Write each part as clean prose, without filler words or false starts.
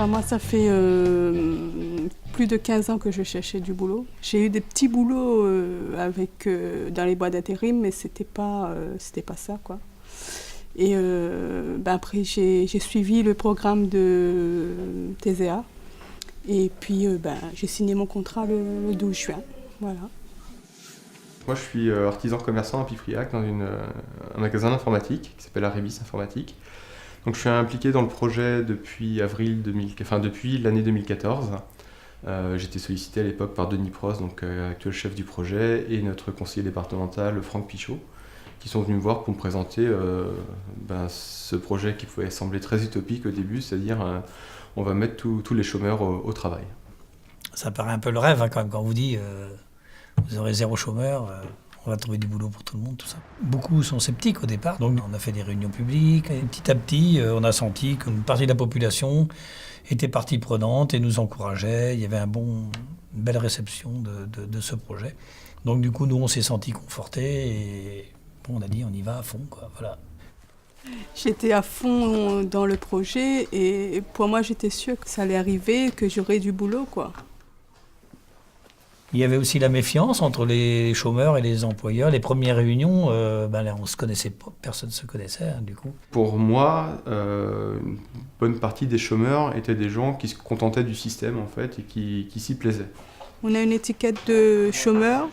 Alors moi, ça fait plus de 15 ans que je cherchais du boulot. J'ai eu des petits boulots dans les boîtes d'intérim, mais c'était pas ça, quoi. Et après, j'ai suivi le programme de TSEA. Et puis, j'ai signé mon contrat le 12 juin. Voilà. Moi, je suis artisan commerçant à Pifriac dans un magasin d'informatique qui s'appelle Arebis Informatique. Donc, je suis impliqué dans le projet depuis depuis l'année 2014. J'étais sollicité à l'époque par Denis Prost, donc actuel chef du projet, et notre conseiller départemental Franck Pichot, qui sont venus me voir pour me présenter ce projet qui pouvait sembler très utopique au début, c'est-à-dire on va mettre tous les chômeurs au travail. Ça paraît un peu le rêve quand même, quand on vous dit vous aurez 0 chômeur, on va trouver du boulot pour tout le monde, tout ça. Beaucoup sont sceptiques au départ, donc on a fait des réunions publiques, et petit à petit on a senti qu'une partie de la population était partie prenante et nous encourageait, il y avait une belle réception de ce projet. Donc du coup nous on s'est sentis confortés et on a dit on y va à fond, quoi, voilà. J'étais à fond dans le projet et pour moi j'étais sûre que ça allait arriver, que j'aurais du boulot, quoi. Il y avait aussi la méfiance entre les chômeurs et les employeurs. Les premières réunions, on se connaissait pas, personne ne se connaissait, hein, du coup. Pour moi, une bonne partie des chômeurs étaient des gens qui se contentaient du système en fait et qui s'y plaisaient. On a une étiquette de chômeur,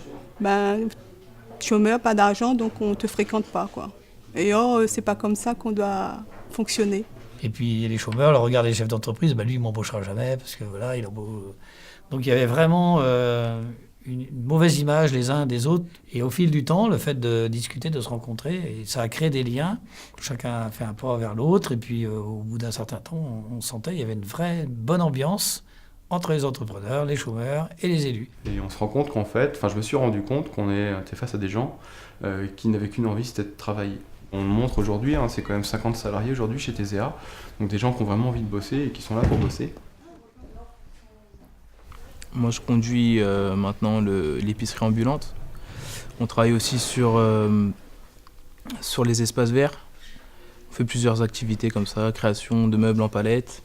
chômeur, pas d'argent, donc on ne te fréquente pas, quoi. Et c'est pas comme ça qu'on doit fonctionner. Et puis les chômeurs, leur regardent les chefs d'entreprise, lui il m'embauchera jamais parce que voilà, il a beau... Donc il y avait vraiment une mauvaise image les uns des autres. Et au fil du temps, le fait de discuter, de se rencontrer, et ça a créé des liens. Chacun a fait un pas vers l'autre. Et puis au bout d'un certain temps, on sentait qu'il y avait une vraie bonne ambiance entre les entrepreneurs, les chômeurs et les élus. Et on se rend compte qu'en fait, je me suis rendu compte qu'on était face à des gens qui n'avaient qu'une envie, c'était de travailler. On le montre aujourd'hui, c'est quand même 50 salariés aujourd'hui chez TSEA, donc des gens qui ont vraiment envie de bosser et qui sont là pour bosser. Moi je conduis maintenant l'épicerie ambulante. On travaille aussi sur les espaces verts. On fait plusieurs activités comme ça, création de meubles en palette,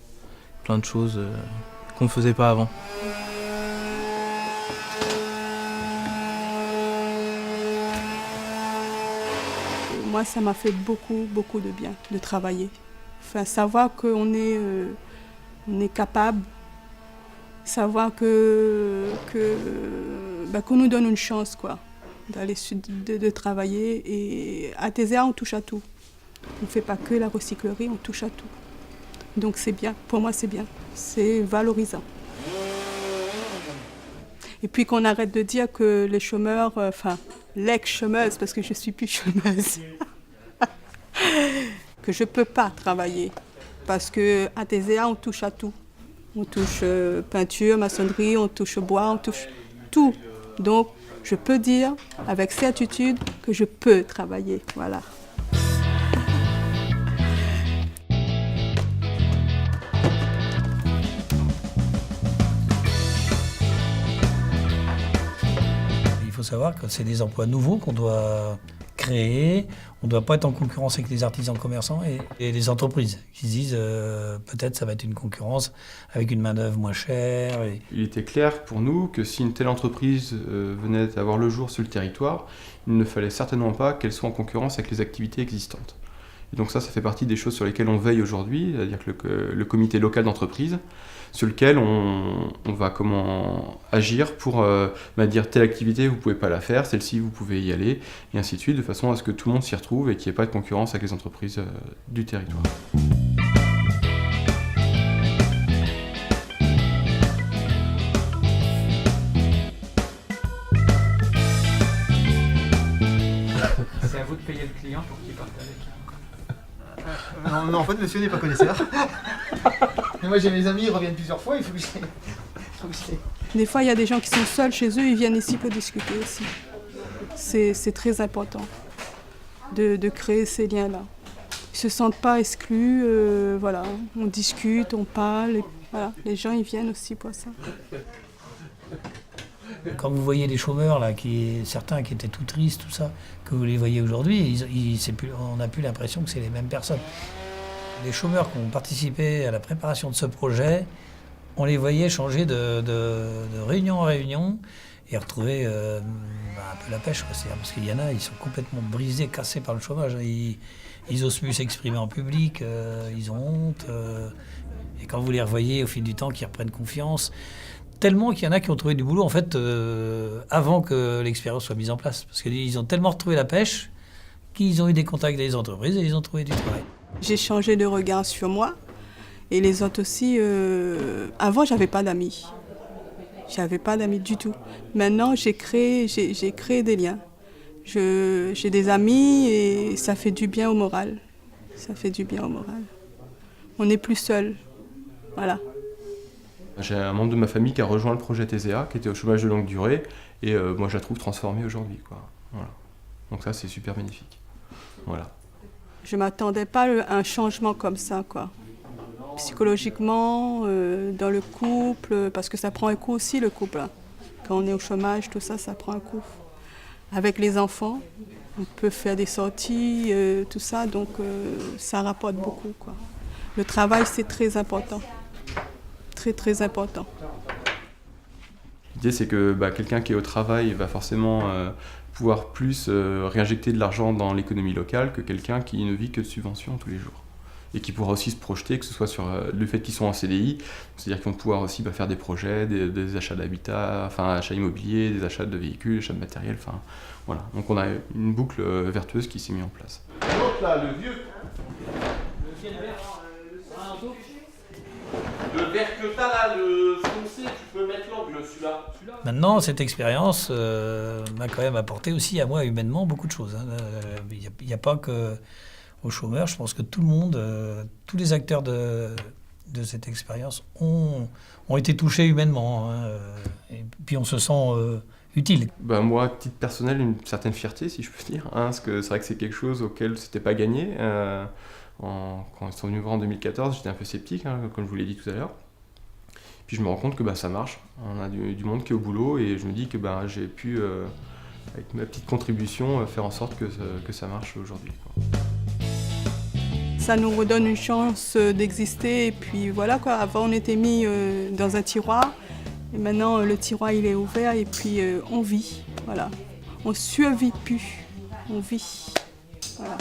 plein de choses qu'on ne faisait pas avant. Moi, ça m'a fait beaucoup, beaucoup de bien de travailler. Enfin, savoir qu'on est capable, savoir qu'on nous donne une chance, quoi, de travailler. Et à TSEA, on touche à tout. On ne fait pas que la recyclerie, on touche à tout. Donc c'est bien, pour moi c'est bien, c'est valorisant. Et puis qu'on arrête de dire que les chômeurs, l'ex-chômeuse, parce que je ne suis plus chômeuse, que je ne peux pas travailler. Parce qu'à TSEA, on touche à tout. On touche peinture, maçonnerie, on touche bois, on touche tout. Donc je peux dire avec certitude que je peux travailler. Voilà. Il faut savoir que c'est des emplois nouveaux qu'on doit créer. On ne doit pas être en concurrence avec les artisans commerçants et les entreprises qui se disent peut-être ça va être une concurrence avec une main-d'œuvre moins chère. Il était clair pour nous que si une telle entreprise venait à voir le jour sur le territoire, il ne fallait certainement pas qu'elle soit en concurrence avec les activités existantes. Et donc ça fait partie des choses sur lesquelles on veille aujourd'hui, c'est-à-dire que le comité local d'entreprise, sur lequel on va agir pour dire telle activité vous ne pouvez pas la faire, celle-ci vous pouvez y aller, et ainsi de suite, de façon à ce que tout le monde s'y retrouve et qu'il n'y ait pas de concurrence avec les entreprises du territoire. C'est à vous de payer le client pour qu'il parte avec. Non, en fait, monsieur n'est pas connaisseur. Mais moi, j'ai mes amis, ils reviennent plusieurs fois, il faut que je les... Des fois, il y a des gens qui sont seuls chez eux, ils viennent ici pour discuter aussi. C'est très important de créer ces liens-là. Ils ne se sentent pas exclus, voilà. On discute, on parle, et voilà. Les gens, ils viennent aussi pour ça. Quand vous voyez les chômeurs, là, certains qui étaient tout tristes, tout ça, que vous les voyez aujourd'hui, on n'a plus l'impression que c'est les mêmes personnes. Les chômeurs qui ont participé à la préparation de ce projet, on les voyait changer de réunion en réunion et retrouver un peu la pêche. Parce qu'il y en a, ils sont complètement brisés, cassés par le chômage. Ils osent plus s'exprimer en public, ils ont honte. Et quand vous les revoyez au fil du temps, qu'ils reprennent confiance, tellement qu'il y en a qui ont trouvé du boulot en fait avant que l'expérience soit mise en place. Parce qu'ils ont tellement retrouvé la pêche qu'ils ont eu des contacts avec les entreprises et ils ont trouvé du travail. J'ai changé de regard sur moi et les autres aussi. Avant, j'avais pas d'amis. J'avais pas d'amis du tout. Maintenant, j'ai créé des liens. J'ai des amis et ça fait du bien au moral. Ça fait du bien au moral. On n'est plus seul. Voilà. J'ai un membre de ma famille qui a rejoint le projet TZA, qui était au chômage de longue durée, et moi je la trouve transformée aujourd'hui, quoi. Voilà. Donc ça, c'est super bénéfique. Voilà. Je ne m'attendais pas à un changement comme ça, quoi. Psychologiquement, dans le couple, parce que ça prend un coup aussi, le couple. Hein. Quand on est au chômage, tout ça, ça prend un coup. Avec les enfants, on peut faire des sorties, tout ça, donc ça rapporte beaucoup, quoi. Le travail, c'est très important. Très, très important. L'idée, c'est que quelqu'un qui est au travail va forcément pouvoir plus réinjecter de l'argent dans l'économie locale que quelqu'un qui ne vit que de subventions tous les jours. Et qui pourra aussi se projeter, que ce soit sur le fait qu'ils sont en CDI, c'est-à-dire qu'ils vont pouvoir aussi faire des projets, des achats d'habitat, enfin achats immobiliers, des achats de véhicules, achats de matériel, enfin voilà. Donc on a une boucle vertueuse qui s'est mise en place. L'autre là, le vieux. Le vert que t'as là, le foncé, tu peux mettre l'angle, celui-là. Maintenant, cette expérience m'a quand même apporté aussi à moi humainement beaucoup de choses. Il n'y a pas que aux chômeurs, je pense que tout le monde, tous les acteurs de cette expérience ont été touchés humainement. Hein, et puis on se sent utile. Moi, à titre personnel, une certaine fierté, si je peux dire, hein, parce que c'est vrai que c'est quelque chose auquel c'était pas gagné. Quand ils sont venus me voir en 2014, j'étais un peu sceptique, hein, comme je vous l'ai dit tout à l'heure. Puis je me rends compte que ça marche. On a du monde qui est au boulot et je me dis que j'ai pu, avec ma petite contribution, faire en sorte que ça marche aujourd'hui, quoi. Ça nous redonne une chance d'exister et puis voilà, quoi. Avant, on était mis dans un tiroir et maintenant, le tiroir, il est ouvert et puis on vit. Voilà. On survit plus. On vit. Voilà.